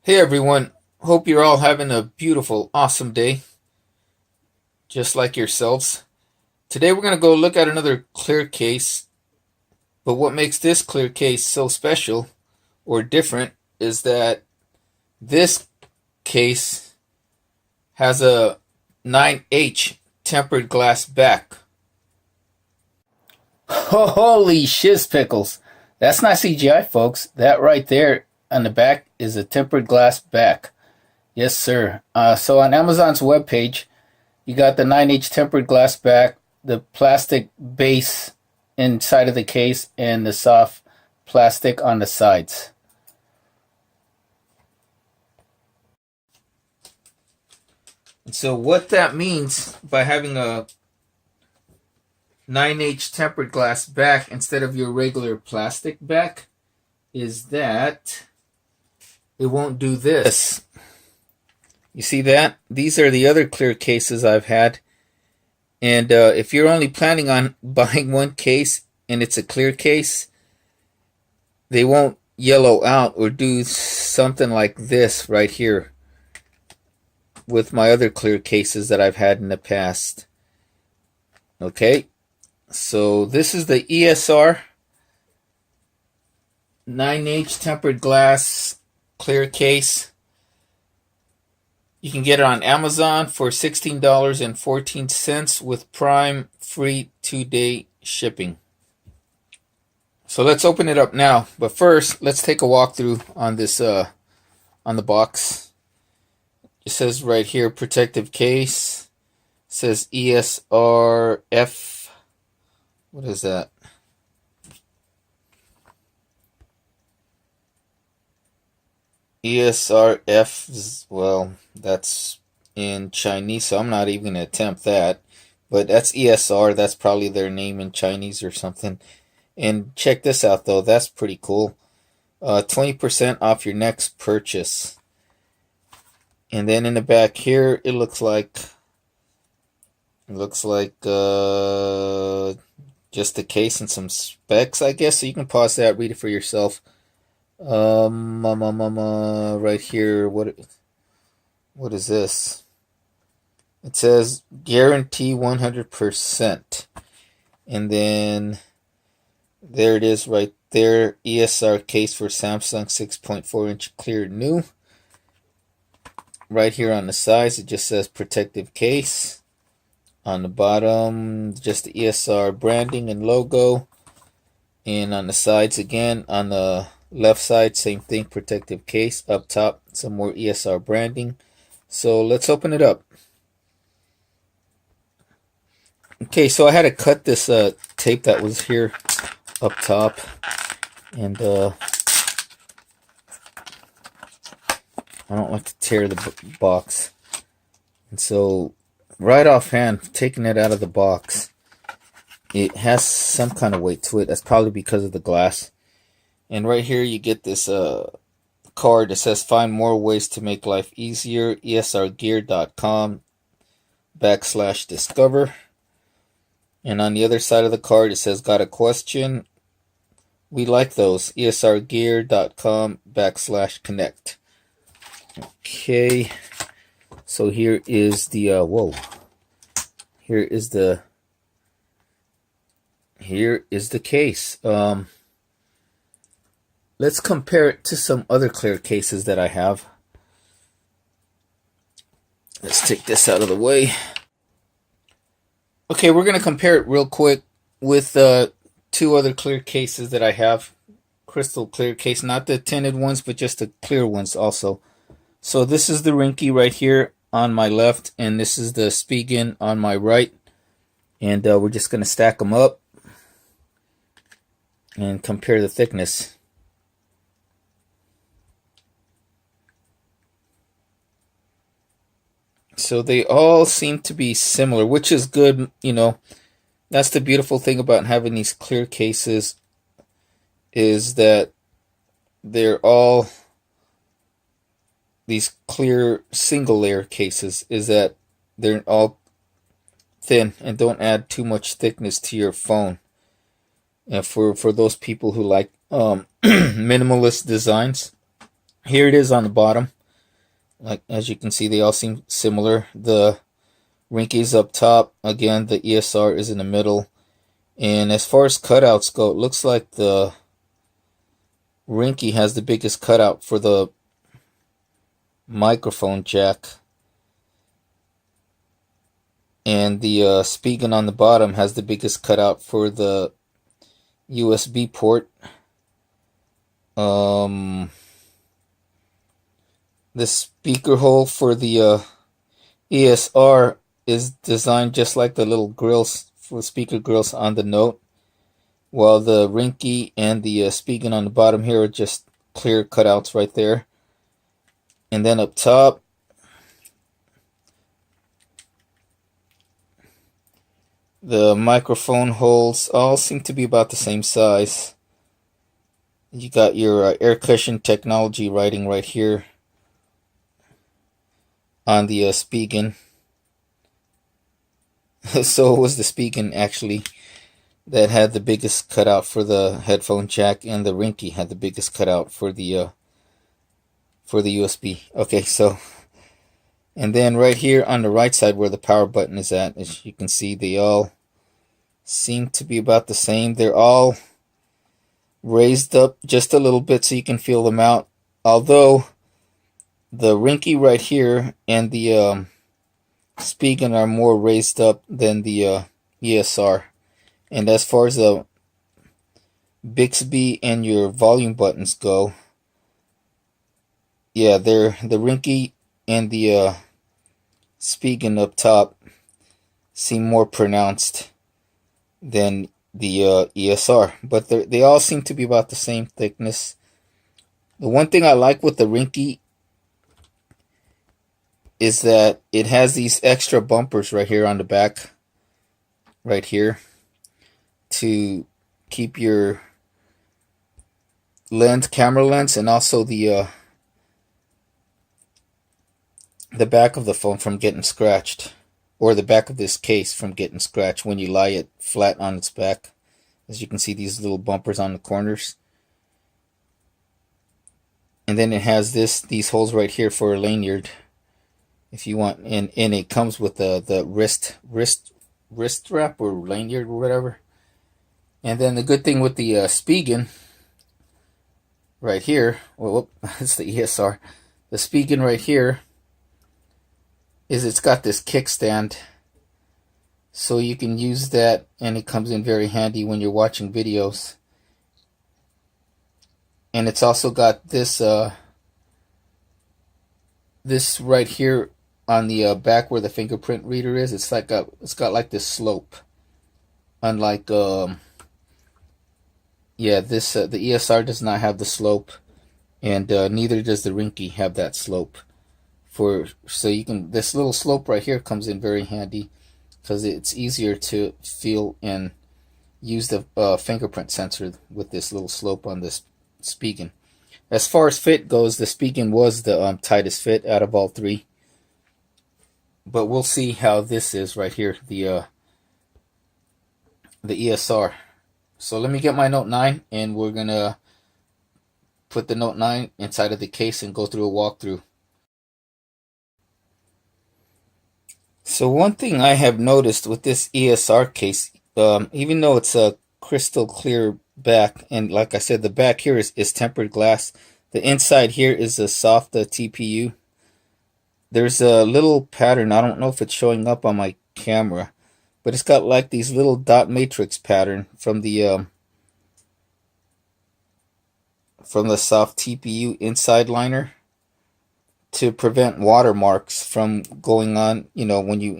Hey everyone, hope you're all having a beautiful, awesome day, just like yourselves. Today we're going to go look at another clear case, but what makes this clear case so special or different is that this case has a 9H tempered glass back. Holy shiz pickles. That's not CGI, folks. That right there on the back is a tempered glass back. Yes, sir. So on Amazon's webpage, you got the 9H tempered glass back, the plastic base inside of the case, and the soft plastic on the sides. And so what that means by having a 9H tempered glass back instead of your regular plastic back is that it won't do this. You see that? These are the other clear cases I've had. And if you're only planning on buying one case and it's a clear case, they won't yellow out or do something like this right here with my other clear cases that I've had in the past. Okay, so this is the ESR 9H tempered glass clear case. You can get it on Amazon for $16.14 with Prime free 2-day shipping. So let's open it up now. But first, let's take a walkthrough on this on the box. It says right here, protective case. It says ESRF. What is that? ESRF, well, that's in Chinese, so I'm not even going to attempt that. But that's ESR, that's probably their name in Chinese or something. And check this out, though, that's pretty cool. 20% off your next purchase. And then in the back here, it looks like just the case and some specs, I guess. So you can pause that, read it for yourself. Right here, what is this? It says guarantee 100%, and then there it is right there, ESR case for Samsung 6.4-inch clear new. Right here on the sides, it just says protective case. On the bottom, just the ESR branding and logo, and on the sides again, on the left side, same thing, protective case. Up top, some more ESR branding. So let's open it up. Okay, so I had to cut this tape that was here up top. And I don't like to tear the box. And so right offhand, taking it out of the box, it has some kind of weight to it. That's probably because of the glass. And right here you get this card that says find more ways to make life easier, esrgear.com/discover. And on the other side of the card it says got a question? We like those, esrgear.com/connect. Okay, so here is the here is the case. Let's compare it to some other clear cases that I have. Let's take this out of the way. Okay, we're going to compare it real quick with two other clear cases that I have. Crystal clear case, not the tinted ones, but just the clear ones also. So this is the Rinky right here on my left, and this is the Spigen on my right. And we're just going to stack them up and compare the thickness. So they all seem to be similar, which is good, you know. That's the beautiful thing about having these clear cases, is that they're all these clear single layer cases, is that they're all thin and don't add too much thickness to your phone. And for those people who like minimalist designs, here it is on the bottom. Like, as you can see, they all seem similar. The Rinky's up top. Again, the ESR is in the middle. And as far as cutouts go, it looks like the Rinky has the biggest cutout for the microphone jack. And the Spigen on the bottom has the biggest cutout for the USB port. The speaker hole for the ESR is designed just like the little grills for speaker grills on the Note, while the Rinky and the Spigen on the bottom here are just clear cutouts right there. And then up top, the microphone holes all seem to be about the same size. You got your air cushion technology writing right here on the Spigen. So it was the Spigen actually that had the biggest cutout for the headphone jack, and the Rinky had the biggest cutout for the USB. Okay, so, and then right here on the right side where the power button is at, as you can see, they all seem to be about the same. They're all raised up just a little bit so you can feel them out. Although the Rinky right here and the Spigen are more raised up than the ESR. And as far as the Bixby and your volume buttons go, yeah, they're the Rinky and the Spigen up top seem more pronounced than the ESR, but they all seem to be about the same thickness. The one thing I like with the Rinky is that it has these extra bumpers right here on the back, right here, to keep your camera lens, and also the back of the phone from getting scratched, or the back of this case from getting scratched when you lie it flat on its back. As you can see, these little bumpers on the corners. And then it has these holes right here for a lanyard, if you want. And it comes with the wrist strap or lanyard or whatever. And then the good thing with the Spigen right here, well, it's the ESR. The Spigen right here is it's got this kickstand, so you can use that, and it comes in very handy when you're watching videos. And it's also got this this right here on the back where the fingerprint reader is. It's got like this slope, unlike yeah, this the ESR does not have the slope, and neither does the Rinky have that slope. So you can, this little slope right here comes in very handy because it's easier to feel and use the fingerprint sensor with this little slope on this Spigen. As far as fit goes, the Spigen was the tightest fit out of all three. But we'll see how this is right here, the ESR. So let me get my Note 9, and we're gonna put the Note 9 inside of the case and go through a walkthrough. So one thing I have noticed with this ESR case, even though it's a crystal clear back, and like I said, the back here is tempered glass, the inside here is a soft TPU. There's a little pattern, I don't know if it's showing up on my camera, but it's got like these little dot matrix pattern from the soft TPU inside liner, to prevent watermarks from going on. You know, when you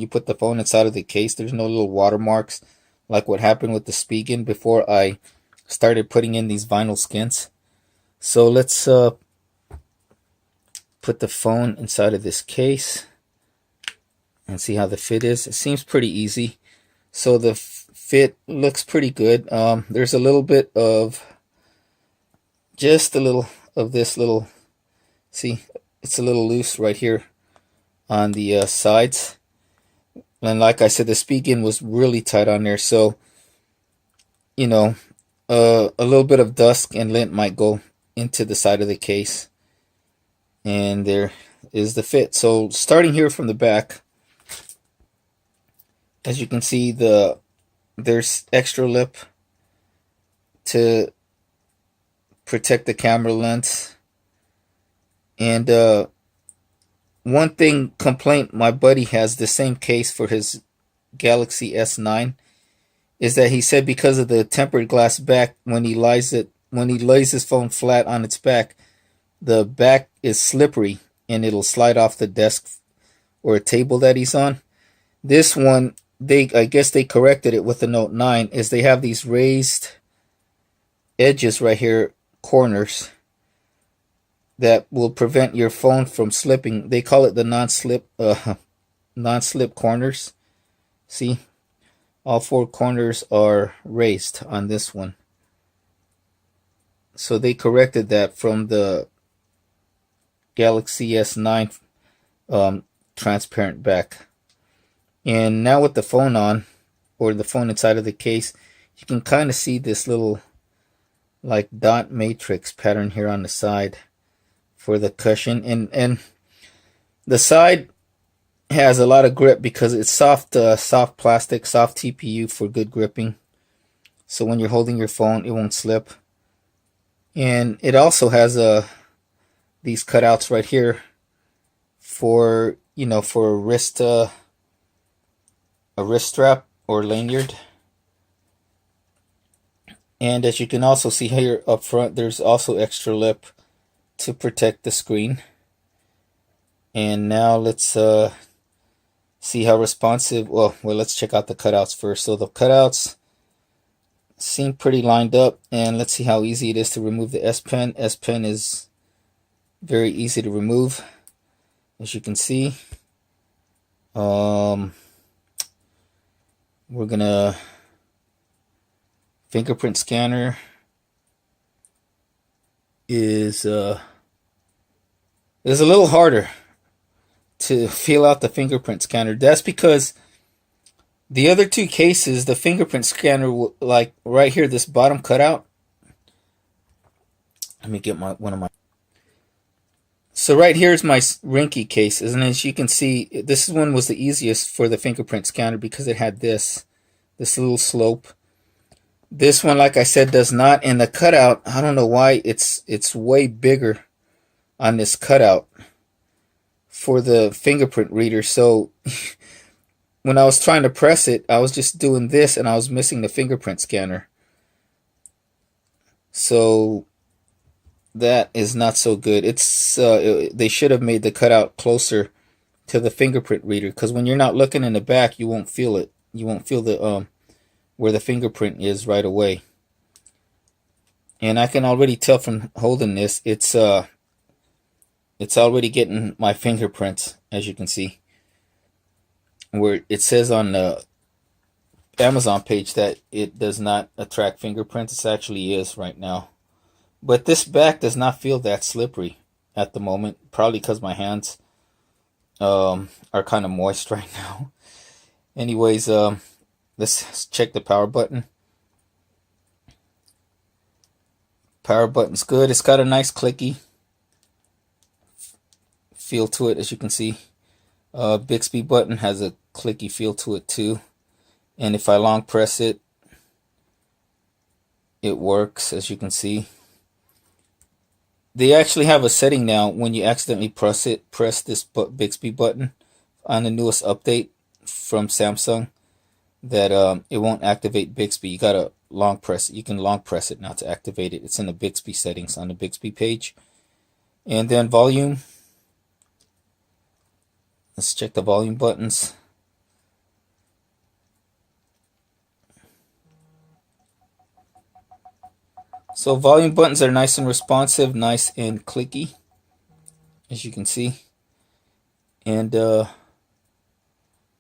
put the phone inside of the case, there's no little watermarks like what happened with the Spigen before I started putting in these vinyl skins. So let's put the phone inside of this case and see how the fit is. It seems pretty easy. So the fit looks pretty good. There's a little bit of, just a little of this little, see, it's a little loose right here on the sides. And like I said, the Spigen was really tight on there. So, you know, a little bit of dust and lint might go into the side of the case. And there is the fit. So starting here from the back, as you can see, there's extra lip to protect the camera lens. And one complaint my buddy has, the same case for his Galaxy S9, is that he said because of the tempered glass back, when he lays his phone flat on its back, the back is slippery and it'll slide off the desk or a table that he's on. This one, I guess they corrected it with the Note 9, is they have these raised edges right here, corners, that will prevent your phone from slipping. They call it the non-slip corners. See, all four corners are raised on this one. So they corrected that from the Galaxy S9 transparent back. And now with the phone on, or the phone inside of the case, you can kind of see this little like dot matrix pattern here on the side for the cushion. And the side has a lot of grip because it's soft plastic, soft TPU for good gripping. So when you're holding your phone, it won't slip. And it also has these cutouts right here for, for a wrist strap or lanyard. And as you can also see here up front, there's also extra lip to protect the screen. And now let's see how responsive. Well, let's check out the cutouts first. So the cutouts seem pretty lined up, and let's see how easy it is to remove the S Pen. S Pen is very easy to remove, as you can see. We're gonna fingerprint scanner is a little harder to feel out the fingerprint scanner. That's because the other two cases, the fingerprint scanner, like right here, this bottom cutout. Let me get one of my. So right here is my Rinky case, and as you can see, this one was the easiest for the fingerprint scanner because it had this little slope. This one, like I said, does not. And the cutout, I don't know why it's way bigger on this cutout for the fingerprint reader. So when I was trying to press it, I was just doing this and I was missing the fingerprint scanner. So that is not so good. They should have made the cutout closer to the fingerprint reader, because when you're not looking in the back, you won't feel it. You won't feel the where the fingerprint is right away. And I can already tell from holding this, it's already getting my fingerprints, as you can see. Where it says on the Amazon page that it does not attract fingerprints, it actually is right now. But this back does not feel that slippery at the moment, probably because my hands are kind of moist right now. Anyways, let's check the power button. Power button's good. It's got a nice clicky feel to it, as you can see. Bixby button has a clicky feel to it too. And if I long press it, it works, as you can see. They actually have a setting now when you accidentally press this Bixby button on the newest update from Samsung, that it won't activate Bixby. You gotta long press it. You can long press it now to activate it. It's in the Bixby settings on the Bixby page. And then volume. Let's check the volume buttons. So volume buttons are nice and responsive, nice and clicky, as you can see. And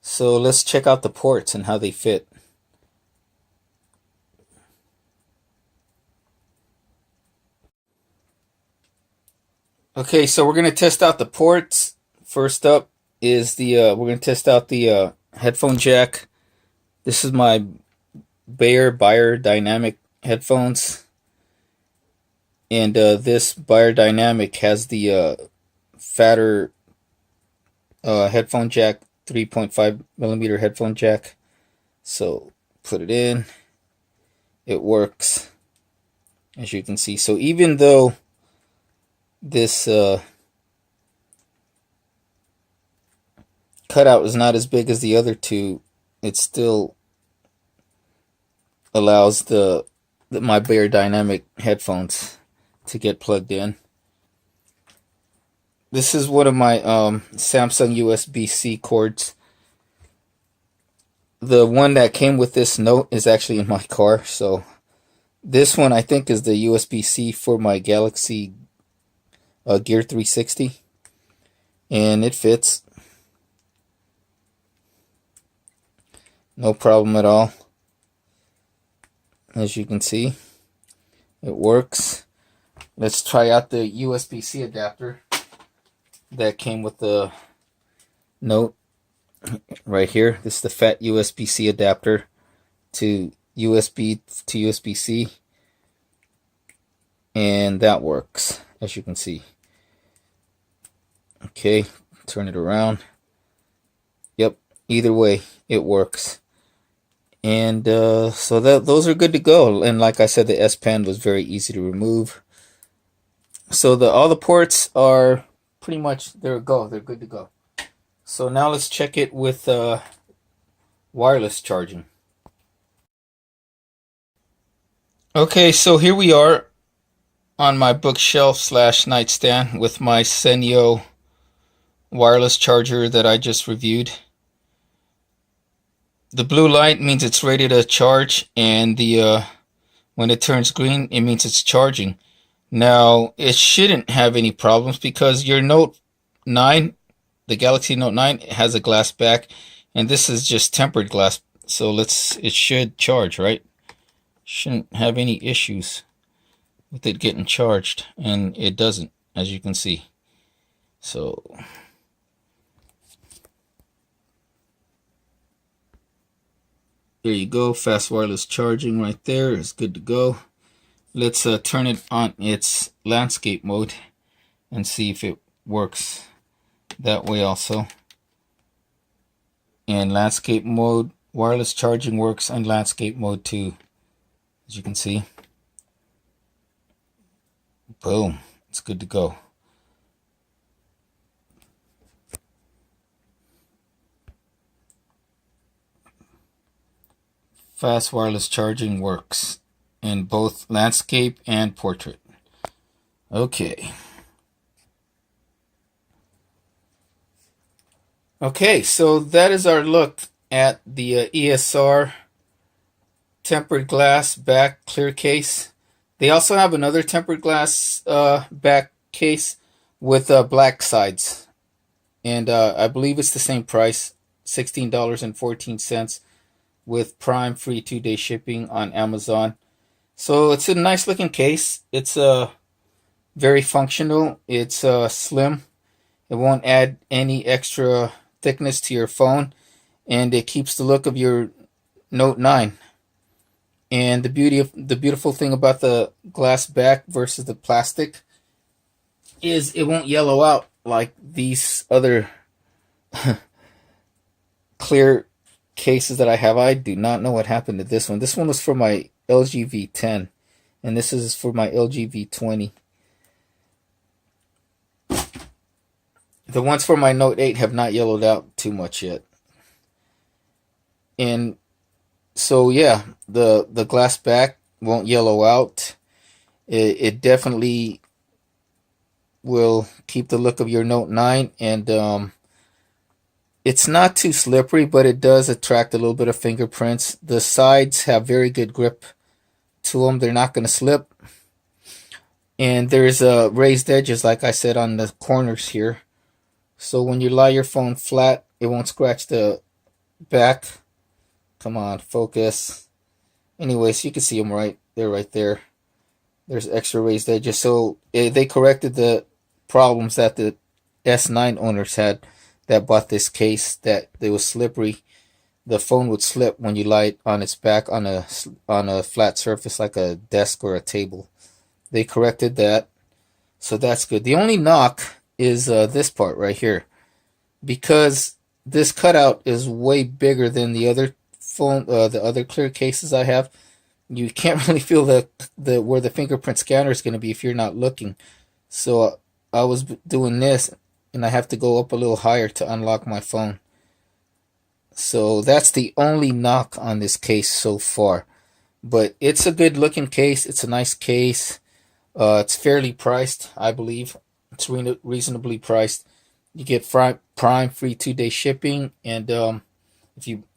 so let's check out the ports and how they fit. Okay, so we're going to test out the ports. First up is we're going to test out the headphone jack. This is my Beyer Dynamic headphones. And this Biodynamic has the fatter headphone jack, 3.5 millimeter headphone jack. So put it in, it works, as you can see. So even though this cutout is not as big as the other two, it still allows my Biodynamic headphones to get plugged in. This is one of my Samsung USB-C cords. The one that came with this Note is actually in my car, so this one I think is the USB-C for my Galaxy Gear 360, and it fits. No problem at all. As you can see, it works. Let's try out the USB-C adapter that came with the Note right here. This is the fat USB-C adapter to USB to USB-C, and that works, as you can see. Okay, turn it around. Yep, either way it works. And so those are good to go. And like I said, the S Pen was very easy to remove. So all the ports are pretty much they're good to go. So now let's check it with wireless charging. Okay, so here we are on my bookshelf / nightstand with my Senyo wireless charger that I just reviewed. The blue light means it's ready to charge, and when it turns green, it means it's charging. Now, it shouldn't have any problems because your Note 9, the Galaxy Note 9, has a glass back, and this is just tempered glass. So it should charge, right? Shouldn't have any issues with it getting charged, and it doesn't, as you can see. So there you go, fast wireless charging right there. It's good to go. Let's turn it on its landscape mode and see if it works that way also. And landscape mode, wireless charging works on landscape mode too, as you can see. Boom, it's good to go. Fast wireless charging works in both landscape and portrait. Okay. Okay, so that is our look at the ESR tempered glass back clear case. They also have another tempered glass back case with black sides. And I believe it's the same price, $16.14. with Prime free 2-day shipping on Amazon. So it's a nice looking case. It's very functional. It's slim. It won't add any extra thickness to your phone, and it keeps the look of your Note 9. And the beautiful thing about the glass back versus the plastic is it won't yellow out like these other clear cases that I have. I do not know what happened to this one. This one was for my LG V10, and this is for my LG V20. The ones for my Note 8 have not yellowed out too much yet. And so yeah, the glass back won't yellow out. It definitely will keep the look of your Note 9, and it's not too slippery, but it does attract a little bit of fingerprints. The sides have very good grip to them. They're not going to slip. And there's raised edges, like I said, on the corners here. So when you lie your phone flat, it won't scratch the back. Come on, focus. Anyways, you can see them right. They're right there. There's extra raised edges. So they corrected the problems that the S9 owners had that bought this case, that it was slippery. The phone would slip when you lie it on its back on a flat surface like a desk or a table. They corrected that, so that's good. The only knock is this part right here, because this cutout is way bigger than the other phone, the other clear cases I have. You can't really feel the where the fingerprint scanner is going to be if you're not looking. So I was doing this, and I have to go up a little higher to unlock my phone. So that's the only knock on this case so far. But it's a good looking case. It's a nice case. It's fairly priced, I believe. It's reasonably priced. You get Prime free 2-day shipping, and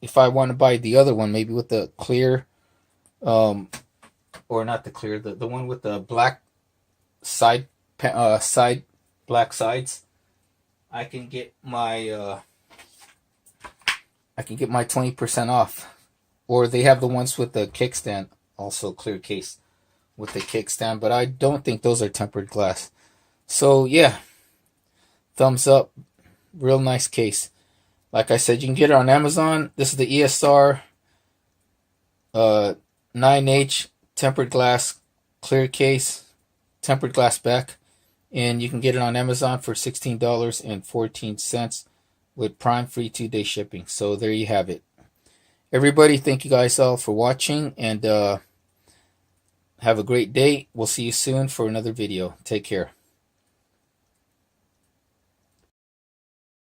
if I want to buy the other one, maybe with the clear, or not the clear, the one with the black side black sides, I can get my 20% off. Or they have the ones with the kickstand, also clear case with the kickstand, but I don't think those are tempered glass. So yeah, thumbs up. Real nice case. Like I said, you can get it on Amazon. This is the ESR 9H tempered glass clear case, tempered glass back, and you can get it on Amazon for $16.14 with Prime free 2-day shipping. So there you have it. Everybody, thank you guys all for watching, and have a great day. We'll see you soon for another video. Take care.